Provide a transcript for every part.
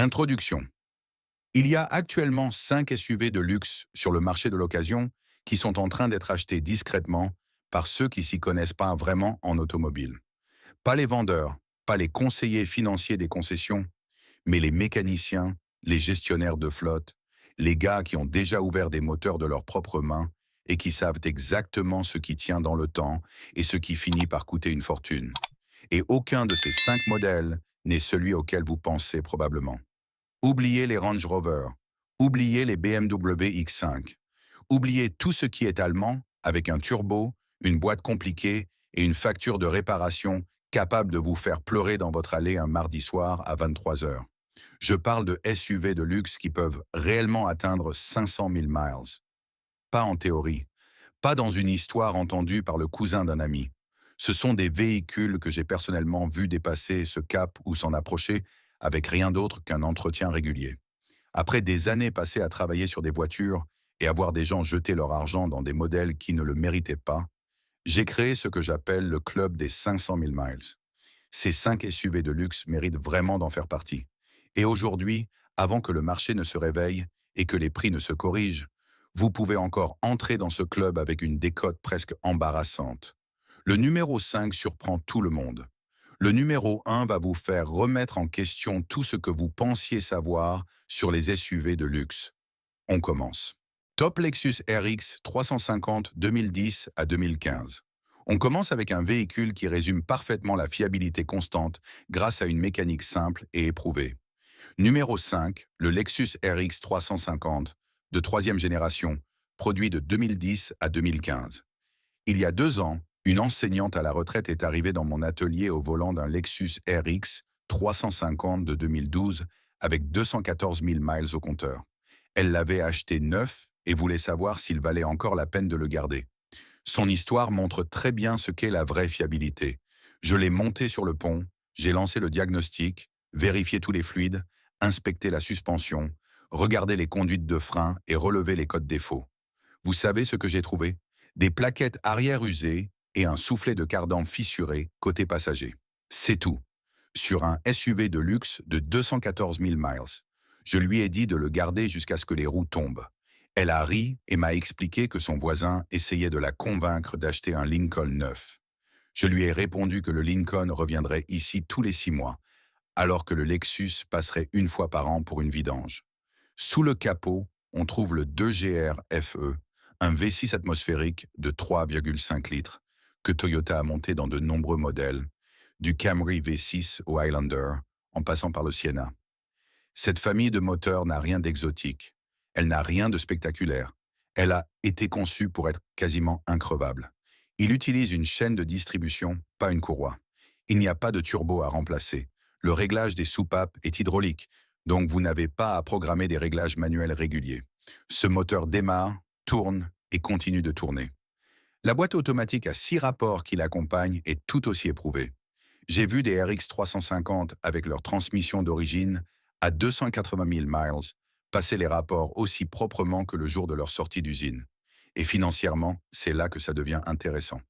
Introduction. Il y a actuellement 5 SUV de luxe sur le marché de l'occasion qui sont en train d'être achetés discrètement par ceux qui s'y connaissent pas vraiment en automobile. Pas les vendeurs, pas les conseillers financiers des concessions, mais les mécaniciens, les gestionnaires de flotte, les gars qui ont déjà ouvert des moteurs de leurs propres mains et qui savent exactement ce qui tient dans le temps et ce qui finit par coûter une fortune. Et aucun de ces 5 modèles n'est celui auquel vous pensez probablement. Oubliez les Range Rover, oubliez les BMW X5, oubliez tout ce qui est allemand avec un turbo, une boîte compliquée et une facture de réparation capable de vous faire pleurer dans votre allée un mardi soir à 23 heures. Je parle de SUV de luxe qui peuvent réellement atteindre 500 000 miles. Pas en théorie, pas dans une histoire entendue par le cousin d'un ami. Ce sont des véhicules que j'ai personnellement vus dépasser ce cap ou s'en approcher avec rien d'autre qu'un entretien régulier. Après des années passées à travailler sur des voitures et à voir des gens jeter leur argent dans des modèles qui ne le méritaient pas, j'ai créé ce que j'appelle le club des 500 000 miles. Ces 5 SUV de luxe méritent vraiment d'en faire partie. Et aujourd'hui, avant que le marché ne se réveille et que les prix ne se corrigent, vous pouvez encore entrer dans ce club avec une décote presque embarrassante. Le numéro 5 surprend tout le monde. Le numéro 1 va vous faire remettre en question tout ce que vous pensiez savoir sur les SUV de luxe. On commence. Top Lexus RX 350 2010 à 2015. On commence avec un véhicule qui résume parfaitement la fiabilité constante grâce à une mécanique simple et éprouvée. Numéro 5, le Lexus RX 350 de troisième génération, produit de 2010 à 2015. Il y a 2 ans, une enseignante à la retraite est arrivée dans mon atelier au volant d'un Lexus RX 350 de 2012 avec 214 000 miles au compteur. Elle l'avait acheté neuf et voulait savoir s'il valait encore la peine de le garder. Son histoire montre très bien ce qu'est la vraie fiabilité. Je l'ai monté sur le pont, j'ai lancé le diagnostic, vérifié tous les fluides, inspecté la suspension, regardé les conduites de frein et relevé les codes défauts. Vous savez ce que j'ai trouvé? Des plaquettes arrière usées et un soufflet de cardan fissuré côté passager. C'est tout. Sur un SUV de luxe de 214 000 miles. Je lui ai dit de le garder jusqu'à ce que les roues tombent. Elle a ri et m'a expliqué que son voisin essayait de la convaincre d'acheter un Lincoln neuf. Je lui ai répondu que le Lincoln reviendrait ici tous les 6 mois, alors que le Lexus passerait une fois par an pour une vidange. Sous le capot, on trouve le 2GR FE, un V6 atmosphérique de 3,5 litres, que Toyota a monté dans de nombreux modèles, du Camry V6 au Highlander, en passant par le Sienna. Cette famille de moteurs n'a rien d'exotique. Elle n'a rien de spectaculaire. Elle a été conçue pour être quasiment increvable. Il utilise une chaîne de distribution, pas une courroie. Il n'y a pas de turbo à remplacer. Le réglage des soupapes est hydraulique, donc vous n'avez pas à programmer des réglages manuels réguliers. Ce moteur démarre, tourne et continue de tourner. La boîte automatique à 6 rapports qui l'accompagne est tout aussi éprouvée. J'ai vu des RX 350 avec leur transmission d'origine à 280 000 miles passer les rapports aussi proprement que le jour de leur sortie d'usine. Et financièrement, c'est là que ça devient intéressant.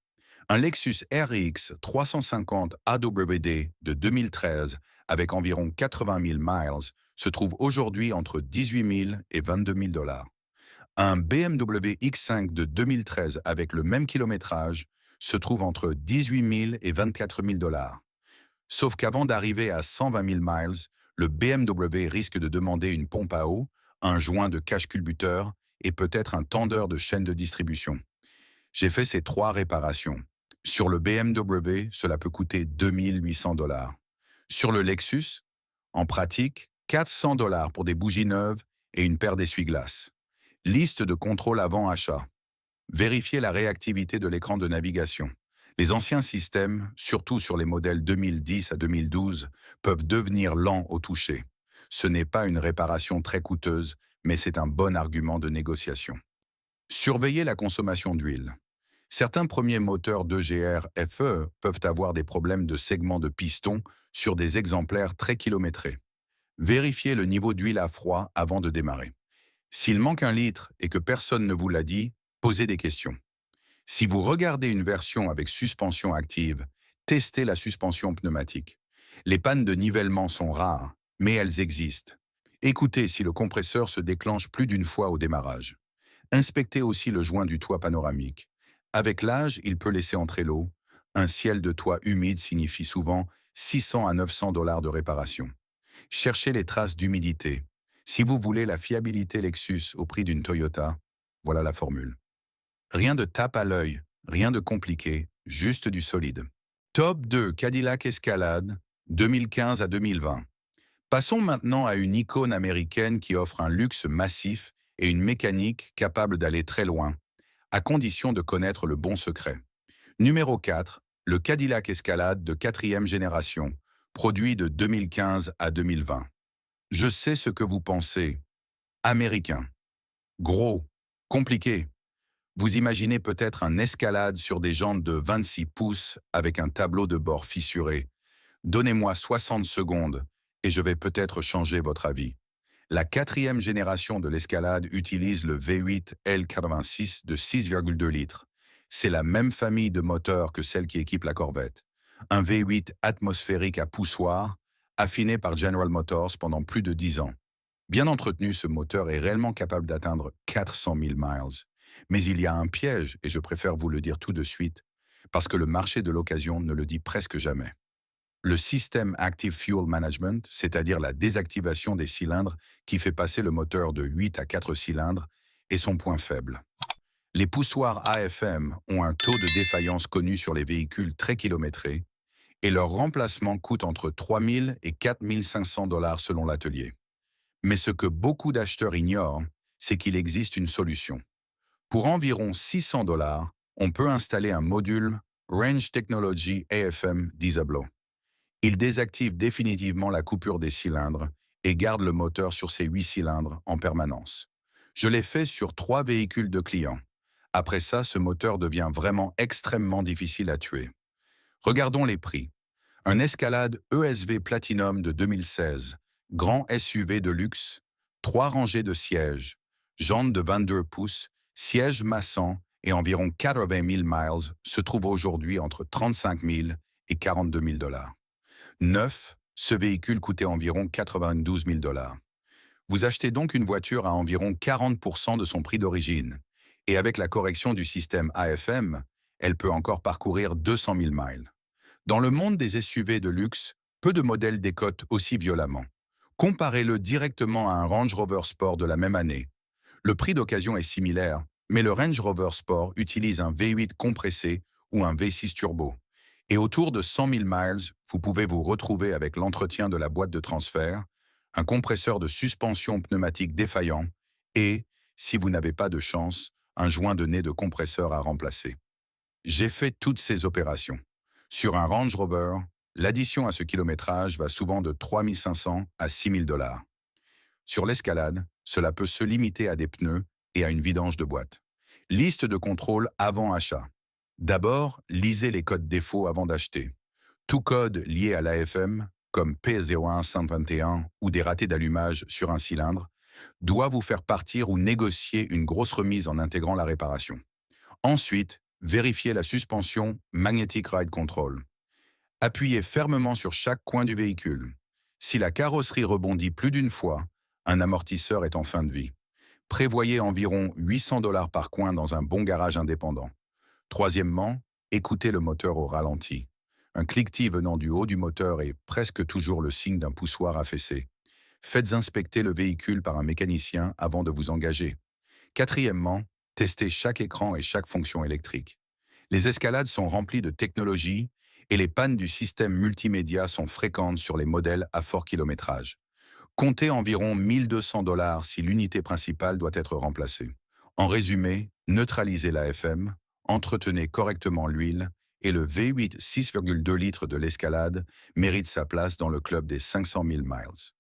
Un Lexus RX 350 AWD de 2013 avec environ 80 000 miles se trouve aujourd'hui entre 18 000 et 22 000 dollars. Un BMW X5 de 2013 avec le même kilométrage se trouve entre 18 000 et 24 000 dollars. Sauf qu'avant d'arriver à 120 000 miles, le BMW risque de demander une pompe à eau, un joint de cache-culbuteur et peut-être un tendeur de chaîne de distribution. J'ai fait ces 3 réparations. Sur le BMW, cela peut coûter 2 800 dollars. Sur le Lexus, en pratique, 400 dollars pour des bougies neuves et une paire d'essuie-glaces. Liste de contrôle avant achat. Vérifiez la réactivité de l'écran de navigation. Les anciens systèmes, surtout sur les modèles 2010 à 2012, peuvent devenir lents au toucher. Ce n'est pas une réparation très coûteuse, mais c'est un bon argument de négociation. Surveillez la consommation d'huile. Certains premiers moteurs 2GR FE peuvent avoir des problèmes de segments de piston sur des exemplaires très kilométrés. Vérifiez le niveau d'huile à froid avant de démarrer. S'il manque 1 litre et que personne ne vous l'a dit, posez des questions. Si vous regardez une version avec suspension active, testez la suspension pneumatique. Les pannes de nivellement sont rares, mais elles existent. Écoutez si le compresseur se déclenche plus d'une fois au démarrage. Inspectez aussi le joint du toit panoramique. Avec l'âge, il peut laisser entrer l'eau. Un ciel de toit humide signifie souvent 600 à 900 dollars de réparation. Cherchez les traces d'humidité. Si vous voulez la fiabilité Lexus au prix d'une Toyota, voilà la formule. Rien de tape à l'œil, rien de compliqué, juste du solide. Top 2 Cadillac Escalade, 2015 à 2020. Passons maintenant à une icône américaine qui offre un luxe massif et une mécanique capable d'aller très loin, à condition de connaître le bon secret. Numéro 4, le Cadillac Escalade de quatrième génération, produit de 2015 à 2020. Je sais ce que vous pensez. Américain. Gros. Compliqué. Vous imaginez peut-être un Escalade sur des jantes de 26 pouces avec un tableau de bord fissuré. Donnez-moi 60 secondes et je vais peut-être changer votre avis. La quatrième génération de l'Escalade utilise le V8 L86 de 6,2 litres. C'est la même famille de moteurs que celle qui équipe la Corvette. Un V8 atmosphérique à poussoir, affiné par General Motors pendant plus de 10 ans. Bien entretenu, ce moteur est réellement capable d'atteindre 400 000 miles. Mais il y a un piège, et je préfère vous le dire tout de suite, parce que le marché de l'occasion ne le dit presque jamais. Le système Active Fuel Management, c'est-à-dire la désactivation des cylindres qui fait passer le moteur de 8 à 4 cylindres, est son point faible. Les poussoirs AFM ont un taux de défaillance connu sur les véhicules très kilométrés et leur remplacement coûte entre 3 000 et 4 500 dollars selon l'atelier. Mais ce que beaucoup d'acheteurs ignorent, c'est qu'il existe une solution. Pour environ 600 dollars, on peut installer un module Range Technology AFM Disablo. Il désactive définitivement la coupure des cylindres et garde le moteur sur ses 8 cylindres en permanence. Je l'ai fait sur 3 véhicules de clients. Après ça, ce moteur devient vraiment extrêmement difficile à tuer. Regardons les prix. Un Escalade ESV Platinum de 2016, grand SUV de luxe, 3 rangées de sièges, jantes de 22 pouces, sièges massants et environ 80 000 miles se trouve aujourd'hui entre 35 000 et 42 000 dollars. Neuf, ce véhicule coûtait environ 92 000 dollars. Vous achetez donc une voiture à environ 40% de son prix d'origine. Et avec la correction du système AFM, elle peut encore parcourir 200 000 miles. Dans le monde des SUV de luxe, peu de modèles décotent aussi violemment. Comparez-le directement à un Range Rover Sport de la même année. Le prix d'occasion est similaire, mais le Range Rover Sport utilise un V8 compressé ou un V6 turbo. Et autour de 100 000 miles, vous pouvez vous retrouver avec l'entretien de la boîte de transfert, un compresseur de suspension pneumatique défaillant et, si vous n'avez pas de chance, un joint de nez de compresseur à remplacer. J'ai fait toutes ces opérations. Sur un Range Rover, l'addition à ce kilométrage va souvent de 3 500 à 6 000 dollars. Sur l'Escalade, cela peut se limiter à des pneus et à une vidange de boîte. Liste de contrôle avant achat. D'abord, lisez les codes défauts avant d'acheter. Tout code lié à l'AFM, comme P01-121 ou des ratés d'allumage sur un cylindre, doit vous faire partir ou négocier une grosse remise en intégrant la réparation. Ensuite, vérifiez la suspension Magnetic Ride Control. Appuyez fermement sur chaque coin du véhicule. Si la carrosserie rebondit plus d'une fois, un amortisseur est en fin de vie. Prévoyez environ 800 dollars par coin dans un bon garage indépendant. Troisièmement, écoutez le moteur au ralenti. Un cliquetis venant du haut du moteur est presque toujours le signe d'un poussoir affaissé. Faites inspecter le véhicule par un mécanicien avant de vous engager. Quatrièmement, testez chaque écran et chaque fonction électrique. Les Escalades sont remplies de technologie et les pannes du système multimédia sont fréquentes sur les modèles à fort kilométrage. Comptez environ 1 200 dollars si l'unité principale doit être remplacée. En résumé, neutralisez l'AFM, entretenez correctement l'huile et le V8 6,2 litres de l'Escalade mérite sa place dans le club des 500 000 miles.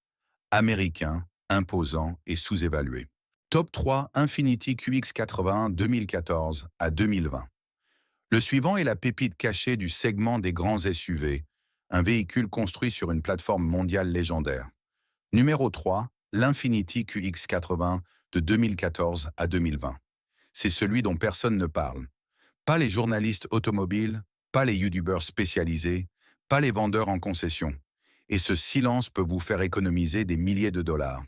Américain, imposant et sous-évalué. Top 3 Infiniti QX80 2014 à 2020. Le suivant est la pépite cachée du segment des grands SUV, un véhicule construit sur une plateforme mondiale légendaire. Numéro 3, l'Infiniti QX80 de 2014 à 2020. C'est celui dont personne ne parle. Pas les journalistes automobiles, pas les youtubeurs spécialisés, pas les vendeurs en concession. Et ce silence peut vous faire économiser des milliers de dollars.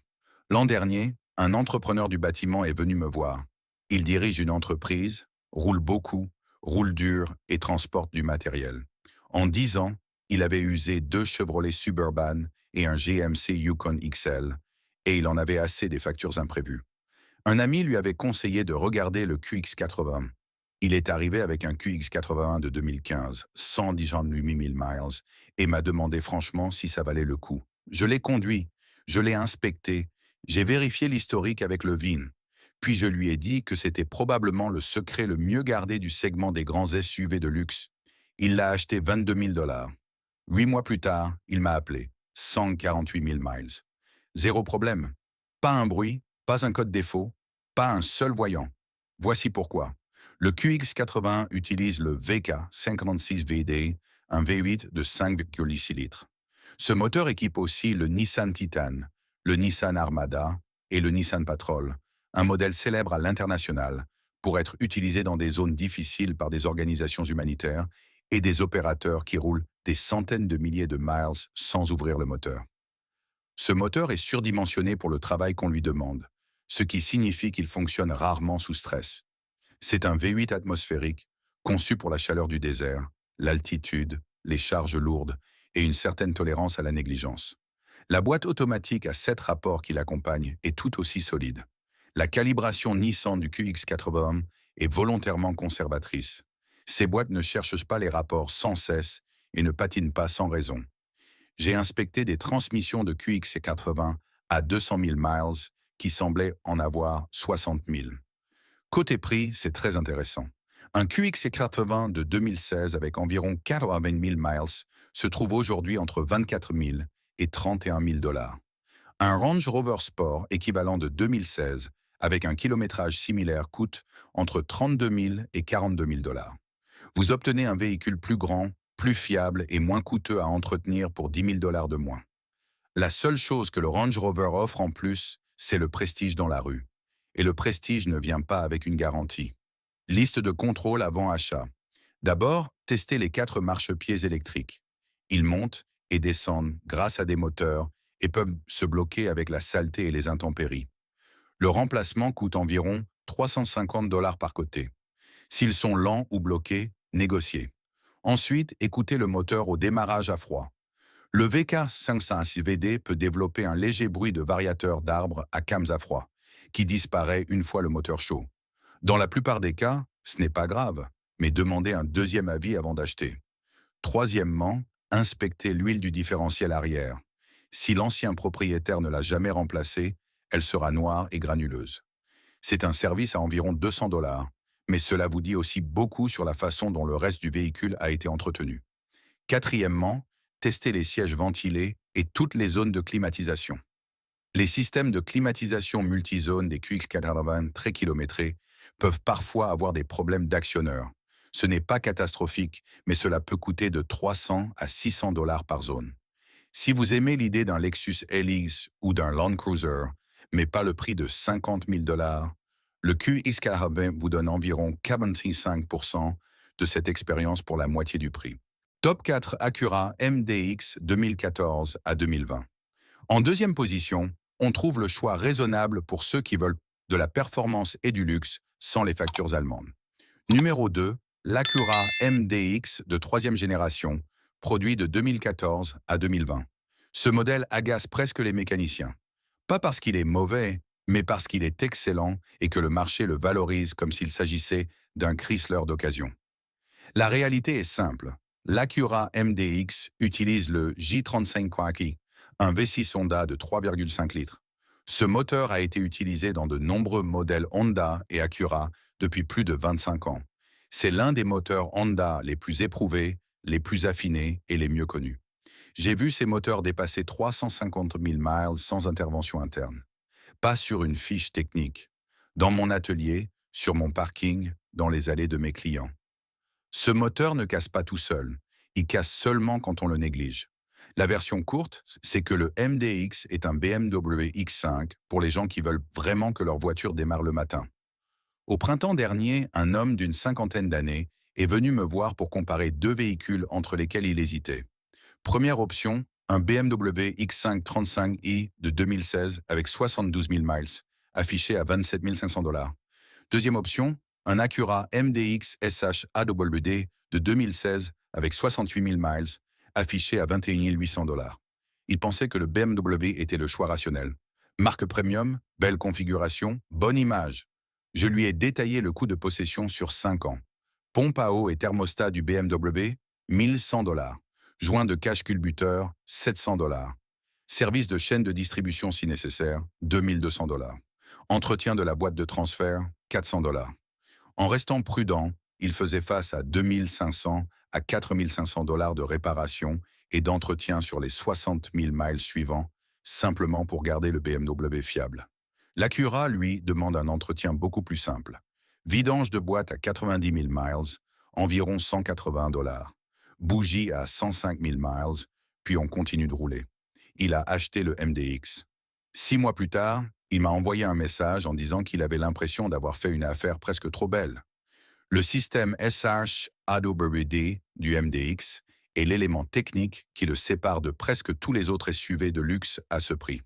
L'an dernier, un entrepreneur du bâtiment est venu me voir. Il dirige une entreprise, roule beaucoup, roule dur et transporte du matériel. En 10 ans, il avait usé 2 Chevrolet Suburban et un GMC Yukon XL, et il en avait assez des factures imprévues. Un ami lui avait conseillé de regarder le QX80. Il est arrivé avec un QX81 de 2015, 118 000 miles, et m'a demandé franchement si ça valait le coup. Je l'ai conduit, je l'ai inspecté, j'ai vérifié l'historique avec le VIN, puis je lui ai dit que c'était probablement le secret le mieux gardé du segment des grands SUV de luxe. Il l'a acheté 22 000 dollars. 8 mois plus tard, il m'a appelé, 148 000 miles. Zéro problème. Pas un bruit, pas un code défaut, pas un seul voyant. Voici pourquoi. Le QX80 utilise le VK56VD, un V8 de 5,6 litres. Ce moteur équipe aussi le Nissan Titan, le Nissan Armada et le Nissan Patrol, un modèle célèbre à l'international pour être utilisé dans des zones difficiles par des organisations humanitaires et des opérateurs qui roulent des centaines de milliers de miles sans ouvrir le moteur. Ce moteur est surdimensionné pour le travail qu'on lui demande, ce qui signifie qu'il fonctionne rarement sous stress. C'est un V8 atmosphérique, conçu pour la chaleur du désert, l'altitude, les charges lourdes et une certaine tolérance à la négligence. La boîte automatique à 7 rapports qui l'accompagne est tout aussi solide. La calibration Nissan du QX80 est volontairement conservatrice. Ces boîtes ne cherchent pas les rapports sans cesse et ne patinent pas sans raison. J'ai inspecté des transmissions de QX80 à 200 000 miles qui semblaient en avoir 60 000. Côté prix, c'est très intéressant. Un QX80 de 2016 avec environ 80 000 miles se trouve aujourd'hui entre 24 000 et 31 000 dollars. Un Range Rover Sport équivalent de 2016 avec un kilométrage similaire coûte entre 32 000 et 42 000 dollars. Vous obtenez un véhicule plus grand, plus fiable et moins coûteux à entretenir pour 10 000 dollars de moins. La seule chose que le Range Rover offre en plus, c'est le prestige dans la rue. Et le prestige ne vient pas avec une garantie. Liste de contrôle avant achat. D'abord, testez les 4 marchepieds électriques. Ils montent et descendent grâce à des moteurs et peuvent se bloquer avec la saleté et les intempéries. Le remplacement coûte environ 350 dollars par côté. S'ils sont lents ou bloqués, négociez. Ensuite, écoutez le moteur au démarrage à froid. Le VK506VD peut développer un léger bruit de variateur d'arbre à cames à froid, qui disparaît une fois le moteur chaud. Dans la plupart des cas, ce n'est pas grave, mais demandez un deuxième avis avant d'acheter. Troisièmement, inspectez l'huile du différentiel arrière. Si l'ancien propriétaire ne l'a jamais remplacée, elle sera noire et granuleuse. C'est un service à environ 200 dollars, mais cela vous dit aussi beaucoup sur la façon dont le reste du véhicule a été entretenu. Quatrièmement, testez les sièges ventilés et toutes les zones de climatisation. Les systèmes de climatisation multizone des QX80 très kilométrés peuvent parfois avoir des problèmes d'actionneur. Ce n'est pas catastrophique, mais cela peut coûter de 300 à 600 dollars par zone. Si vous aimez l'idée d'un Lexus LX ou d'un Land Cruiser, mais pas le prix de 50 000 dollars, le QX80 vous donne environ 45% de cette expérience pour la moitié du prix. Top 4 Acura MDX 2014 à 2020. En deuxième position, on trouve le choix raisonnable pour ceux qui veulent de la performance et du luxe sans les factures allemandes. Numéro 2, l'Acura MDX de troisième génération, produit de 2014 à 2020. Ce modèle agace presque les mécaniciens. Pas parce qu'il est mauvais, mais parce qu'il est excellent et que le marché le valorise comme s'il s'agissait d'un Chrysler d'occasion. La réalité est simple. L'Acura MDX utilise le J35 Quaki, un V6 Honda de 3,5 litres. Ce moteur a été utilisé dans de nombreux modèles Honda et Acura depuis plus de 25 ans. C'est l'un des moteurs Honda les plus éprouvés, les plus affinés et les mieux connus. J'ai vu ces moteurs dépasser 350 000 miles sans intervention interne. Pas sur une fiche technique. Dans mon atelier, sur mon parking, dans les allées de mes clients. Ce moteur ne casse pas tout seul. Il casse seulement quand on le néglige. La version courte, c'est que le MDX est un BMW X5 pour les gens qui veulent vraiment que leur voiture démarre le matin. Au printemps dernier, un homme d'une cinquantaine d'années est venu me voir pour comparer 2 véhicules entre lesquels il hésitait. Première option, Un BMW X5 35i de 2016 avec 72 000 miles, affiché à 27 500 $. Deuxième option, un Acura MDX SH AWD de 2016 avec 68 000 miles, affiché à 21 800 $. Il pensait que le BMW était le choix rationnel. Marque premium, belle configuration, bonne image. Je lui ai détaillé le coût de possession sur 5 ans. Pompe à eau et thermostat du BMW, 1100 $. Joint de cache culbuteur, 700 $. Service de chaîne de distribution si nécessaire, 2200 $. Entretien de la boîte de transfert, 400 $. En restant prudent, il faisait face à 2500 à 4500 $ de réparation et d'entretien sur les 60 000 miles suivants, simplement pour garder le BMW fiable. L'Acura, lui, demande un entretien beaucoup plus simple. Vidange de boîte à 90 000 miles, environ 180 $. Bougie à 105 000 miles, puis on continue de rouler. Il a acheté le MDX. 6 mois plus tard, il m'a envoyé un message en disant qu'il avait l'impression d'avoir fait une affaire presque trop belle. Le système SH AWD du MDX est l'élément technique qui le sépare de presque tous les autres SUV de luxe à ce prix.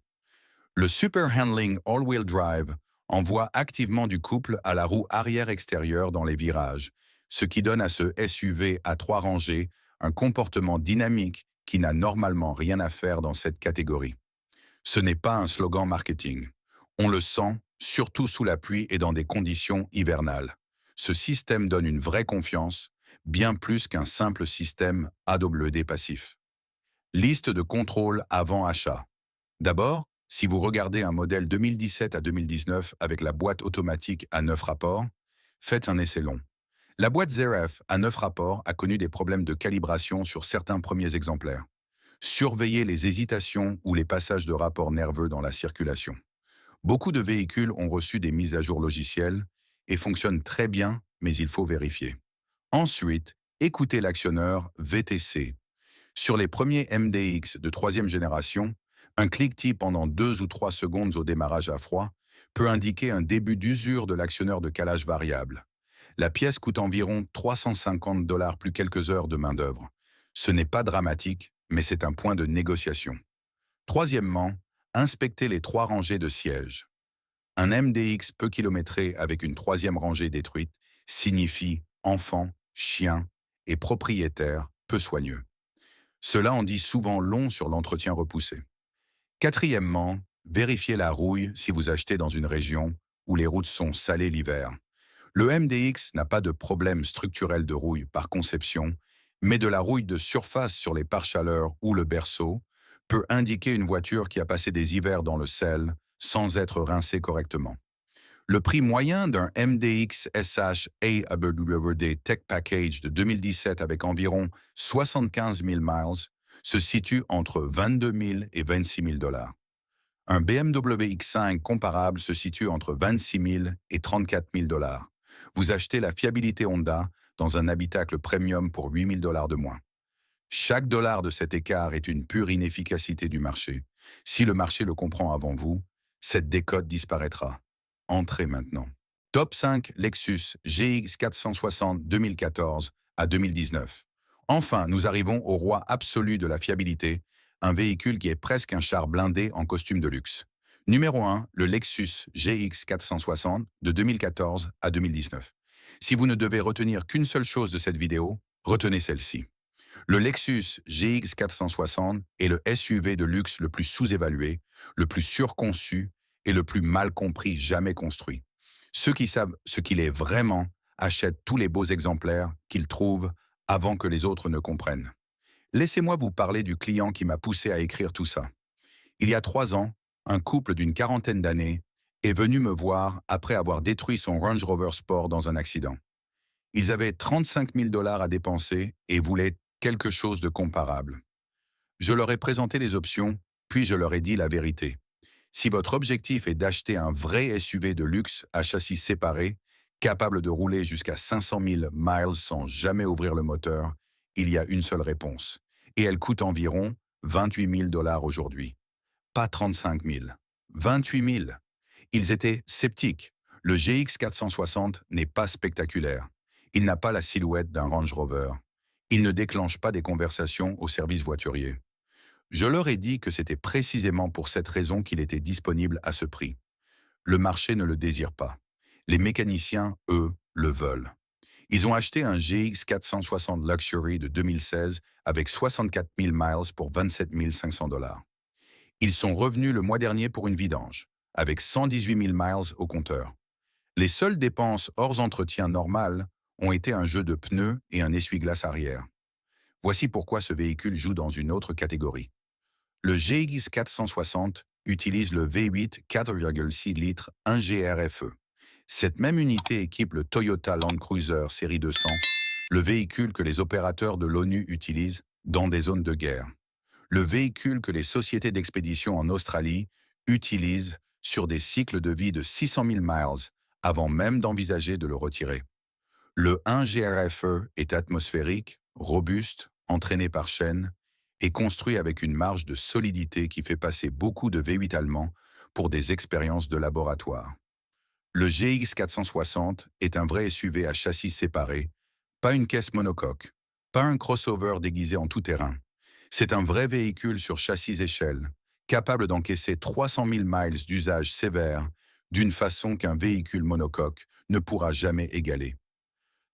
Le Super Handling All-Wheel Drive envoie activement du couple à la roue arrière extérieure dans les virages, ce qui donne à ce SUV à 3 rangées un comportement dynamique qui n'a normalement rien à faire dans cette catégorie. Ce n'est pas un slogan marketing. On le sent, surtout sous la pluie et dans des conditions hivernales. Ce système donne une vraie confiance, bien plus qu'un simple système AWD passif. Liste de contrôle avant achat. D'abord, si vous regardez un modèle 2017 à 2019 avec la boîte automatique à 9 rapports, faites un essai long. La boîte ZRF à 9 rapports a connu des problèmes de calibration sur certains premiers exemplaires. Surveillez les hésitations ou les passages de rapports nerveux dans la circulation. Beaucoup de véhicules ont reçu des mises à jour logicielles et fonctionnent très bien, mais il faut vérifier. Ensuite, écoutez l'actionneur VTC. Sur les premiers MDX de 3e génération, un cliquetis pendant 2 ou 3 secondes au démarrage à froid peut indiquer un début d'usure de l'actionneur de calage variable. La pièce coûte environ 350 $ plus quelques heures de main-d'œuvre. Ce n'est pas dramatique, mais c'est un point de négociation. Troisièmement, inspectez les 3 rangées de sièges. Un MDX peu kilométré avec une 3e rangée détruite signifie enfant, chien et propriétaire peu soigneux. Cela en dit souvent long sur l'entretien repoussé. Quatrièmement, vérifiez la rouille si vous achetez dans une région où les routes sont salées l'hiver. Le MDX n'a pas de problème structurel de rouille par conception, mais de la rouille de surface sur les pare-chaleurs ou le berceau peut indiquer une voiture qui a passé des hivers dans le sel sans être rincée correctement. Le prix moyen d'un MDX SH AWD Tech Package de 2017 avec environ 75 000 miles se situe entre 22 000 et 26 000 $. Un BMW X5 comparable se situe entre 26 000 et 34 000 $. Vous achetez la fiabilité Honda dans un habitacle premium pour 8 000 $ de moins. Chaque dollar de cet écart est une pure inefficacité du marché. Si le marché le comprend avant vous, cette décote disparaîtra. Entrez maintenant. Top 5 Lexus GX 460 2014 à 2019. Enfin, nous arrivons au roi absolu de la fiabilité, un véhicule qui est presque un char blindé en costume de luxe. Numéro 1, le Lexus GX 460 de 2014 à 2019. Si vous ne devez retenir qu'une seule chose de cette vidéo, retenez celle-ci. Le Lexus GX 460 est le SUV de luxe le plus sous-évalué, le plus surconçu et le plus mal compris jamais construit. Ceux qui savent ce qu'il est vraiment achètent tous les beaux exemplaires qu'ils trouvent avant que les autres ne comprennent. Laissez-moi vous parler du client qui m'a poussé à écrire tout ça. Il y a 3 ans, un couple d'une 40aine d'années est venu me voir après avoir détruit son Range Rover Sport dans un accident. Ils avaient 35 000 $ à dépenser et voulaient quelque chose de comparable. Je leur ai présenté les options, puis je leur ai dit la vérité. Si votre objectif est d'acheter un vrai SUV de luxe à châssis séparé, capable de rouler jusqu'à 500 000 miles sans jamais ouvrir le moteur, il y a une seule réponse. Et elle coûte environ 28 000 $ aujourd'hui. Pas 35 000. 28 000. Ils étaient sceptiques. Le GX 460 n'est pas spectaculaire. Il n'a pas la silhouette d'un Range Rover. Il ne déclenche pas des conversations au service voiturier. Je leur ai dit que c'était précisément pour cette raison qu'il était disponible à ce prix. Le marché ne le désire pas. Les mécaniciens, eux, le veulent. Ils ont acheté un GX 460 Luxury de 2016 avec 64 000 miles pour 27 500 dollars. Ils sont revenus le mois dernier pour une vidange, avec 118 000 miles au compteur. Les seules dépenses hors entretien normal ont été un jeu de pneus et un essuie-glace arrière. Voici pourquoi ce véhicule joue dans une autre catégorie. Le GX 460 utilise le V8 4,6 litres 1 GRFE. Cette même unité équipe le Toyota Land Cruiser série 200, le véhicule que les opérateurs de l'ONU utilisent dans des zones de guerre. Le véhicule que les sociétés d'expédition en Australie utilisent sur des cycles de vie de 600 000 miles avant même d'envisager de le retirer. Le 1 GRFE est atmosphérique, robuste, entraîné par chaîne et construit avec une marge de solidité qui fait passer beaucoup de V8 allemands pour des expériences de laboratoire. Le GX 460 est un vrai SUV à châssis séparé, pas une caisse monocoque, pas un crossover déguisé en tout-terrain. C'est un vrai véhicule sur châssis échelle, capable d'encaisser 300 000 miles d'usage sévère d'une façon qu'un véhicule monocoque ne pourra jamais égaler.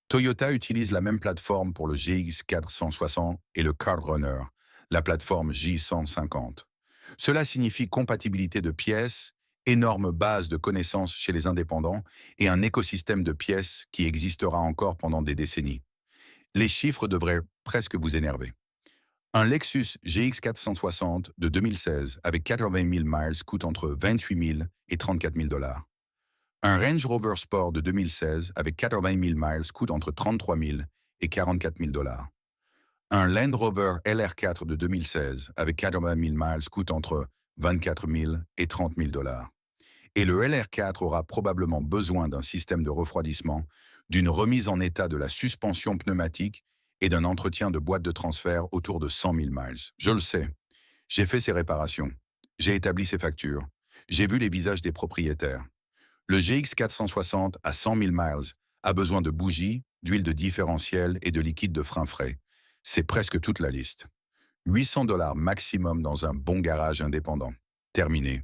Toyota utilise la même plateforme pour le GX 460 et le Cardrunner, la plateforme J150. Cela signifie compatibilité de pièces, énorme base de connaissances chez les indépendants et un écosystème de pièces qui existera encore pendant des décennies. Les chiffres devraient presque vous énerver. Un Lexus GX 460 de 2016 avec 80 000 miles coûte entre 28 000 et 34 000 dollars. Un Range Rover Sport de 2016 avec 80 000 miles coûte entre 33 000 et 44 000 dollars. Un Land Rover LR4 de 2016 avec 80 000 miles coûte entre 24 000 et 30 000 dollars. Et le LR4 aura probablement besoin d'un système de refroidissement, d'une remise en état de la suspension pneumatique et d'un entretien de boîte de transfert autour de 100 000 miles. Je le sais. J'ai fait ces réparations. J'ai établi ces factures. J'ai vu les visages des propriétaires. Le GX 460 à 100 000 miles a besoin de bougies, d'huile de différentiel et de liquide de frein frais. C'est presque toute la liste. 800 dollars maximum dans un bon garage indépendant. Terminé.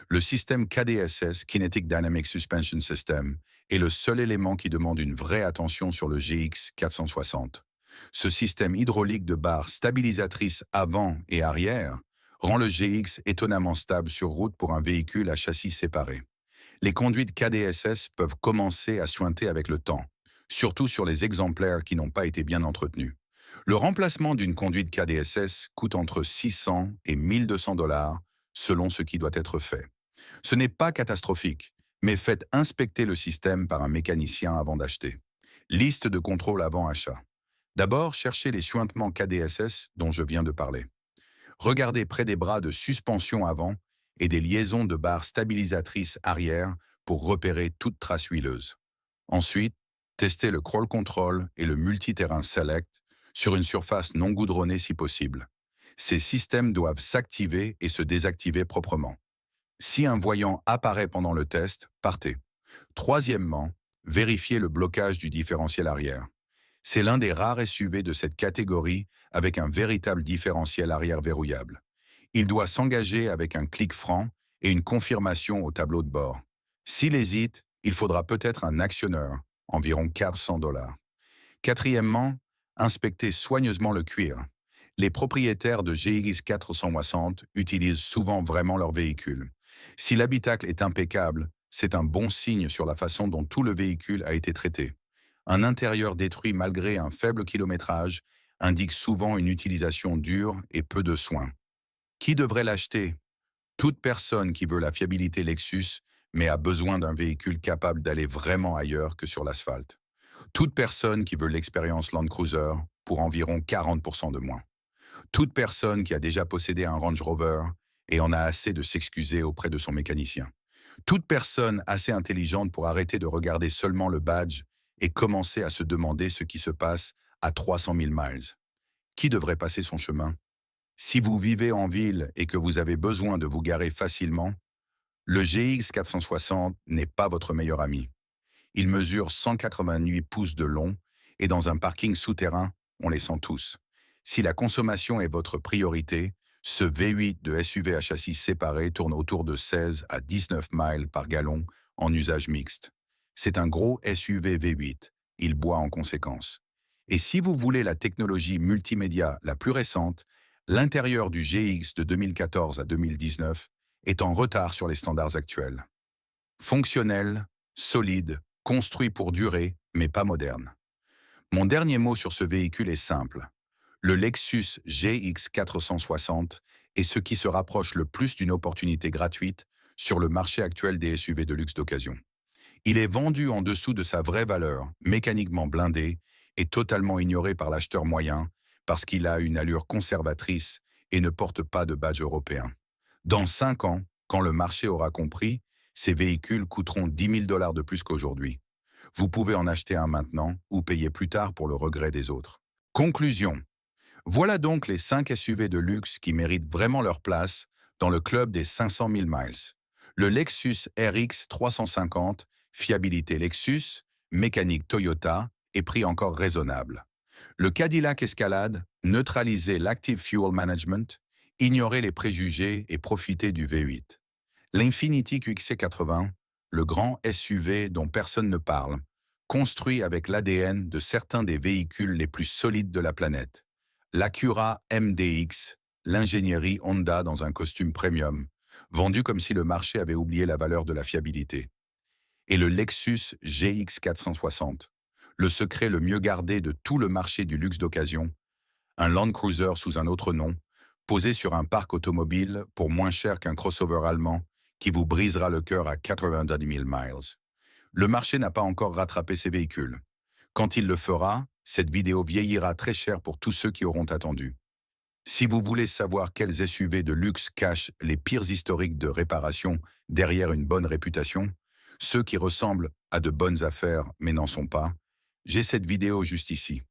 Le système KDSS, Kinetic Dynamic Suspension System, est le seul élément qui demande une vraie attention sur le GX 460. Ce système hydraulique de barres stabilisatrices avant et arrière rend le GX étonnamment stable sur route pour un véhicule à châssis séparé. Les conduites KDSS peuvent commencer à suinter avec le temps, surtout sur les exemplaires qui n'ont pas été bien entretenus. Le remplacement d'une conduite KDSS coûte entre 600 et 1200 dollars selon ce qui doit être fait. Ce n'est pas catastrophique, mais faites inspecter le système par un mécanicien avant d'acheter. Liste de contrôle avant achat. D'abord, cherchez les suintements KDSS dont je viens de parler. Regardez près des bras de suspension avant et des liaisons de barres stabilisatrices arrière pour repérer toute trace huileuse. Ensuite, testez le Crawl Control et le Multiterrain Select sur une surface non goudronnée si possible. Ces systèmes doivent s'activer et se désactiver proprement. Si un voyant apparaît pendant le test, partez. Troisièmement, vérifiez le blocage du différentiel arrière. C'est l'un des rares SUV de cette catégorie avec un véritable différentiel arrière verrouillable. Il doit s'engager avec un clic franc et une confirmation au tableau de bord. S'il hésite, il faudra peut-être un actionneur, environ 400 dollars. Quatrièmement, inspectez soigneusement le cuir. Les propriétaires de GX 460 utilisent souvent vraiment leur véhicule. Si l'habitacle est impeccable, c'est un bon signe sur la façon dont tout le véhicule a été traité. Un intérieur détruit malgré un faible kilométrage indique souvent une utilisation dure et peu de soins. Qui devrait l'acheter? Toute personne qui veut la fiabilité Lexus, mais a besoin d'un véhicule capable d'aller vraiment ailleurs que sur l'asphalte. Toute personne qui veut l'expérience Land Cruiser pour environ 40% de moins. Toute personne qui a déjà possédé un Range Rover et en a assez de s'excuser auprès de son mécanicien. Toute personne assez intelligente pour arrêter de regarder seulement le badge et commencer à se demander ce qui se passe à 300 000 miles. Qui devrait passer son chemin? Si vous vivez en ville et que vous avez besoin de vous garer facilement, le GX 460 n'est pas votre meilleur ami. Il mesure 188 pouces de long et dans un parking souterrain, on les sent tous. Si la consommation est votre priorité, Ce V8 de SUV à châssis séparé tourne autour de 16 à 19 miles par gallon en usage mixte. C'est un gros SUV V8. Il boit en conséquence. Et si vous voulez la technologie multimédia la plus récente, l'intérieur du GX de 2014 à 2019 est en retard sur les standards actuels. Fonctionnel, solide, construit pour durer, mais pas moderne. Mon dernier mot sur ce véhicule est simple. Le Lexus GX 460 est ce qui se rapproche le plus d'une opportunité gratuite sur le marché actuel des SUV de luxe d'occasion. Il est vendu en dessous de sa vraie valeur, mécaniquement blindé et totalement ignoré par l'acheteur moyen parce qu'il a une allure conservatrice et ne porte pas de badge européen. Dans 5 ans, quand le marché aura compris, ces véhicules coûteront 10 000 dollars de plus qu'aujourd'hui. Vous pouvez en acheter un maintenant ou payer plus tard pour le regret des autres. Conclusion. Voilà donc les 5 SUV de luxe qui méritent vraiment leur place dans le club des 500 000 miles. Le Lexus RX 350, fiabilité Lexus, mécanique Toyota et prix encore raisonnable. Le Cadillac Escalade, neutraliser l'Active Fuel Management, ignorer les préjugés et profiter du V8. L'Infiniti QXC80, le grand SUV dont personne ne parle, construit avec l'ADN de certains des véhicules les plus solides de la planète. L'Acura MDX, l'ingénierie Honda dans un costume premium, vendu comme si le marché avait oublié la valeur de la fiabilité. Et le Lexus GX 460, le secret le mieux gardé de tout le marché du luxe d'occasion, un Land Cruiser sous un autre nom, posé sur un parc automobile pour moins cher qu'un crossover allemand qui vous brisera le cœur à 90 000 miles. Le marché n'a pas encore rattrapé ces véhicules. Quand il le fera, cette vidéo vieillira très cher pour tous ceux qui auront attendu. Si vous voulez savoir quels SUV de luxe cachent les pires historiques de réparation derrière une bonne réputation, ceux qui ressemblent à de bonnes affaires mais n'en sont pas, j'ai cette vidéo juste ici.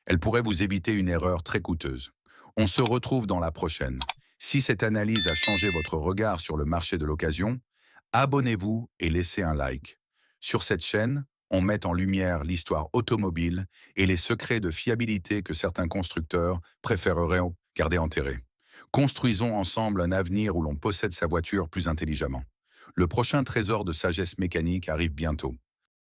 Elle pourrait vous éviter une erreur très coûteuse. On se retrouve dans la prochaine. Si cette analyse a changé votre regard sur le marché de l'occasion, abonnez-vous et laissez un like. Sur cette chaîne, on met en lumière l'histoire automobile et les secrets de fiabilité que certains constructeurs préféreraient garder enterrés. Construisons ensemble un avenir où l'on possède sa voiture plus intelligemment. Le prochain trésor de sagesse mécanique arrive bientôt.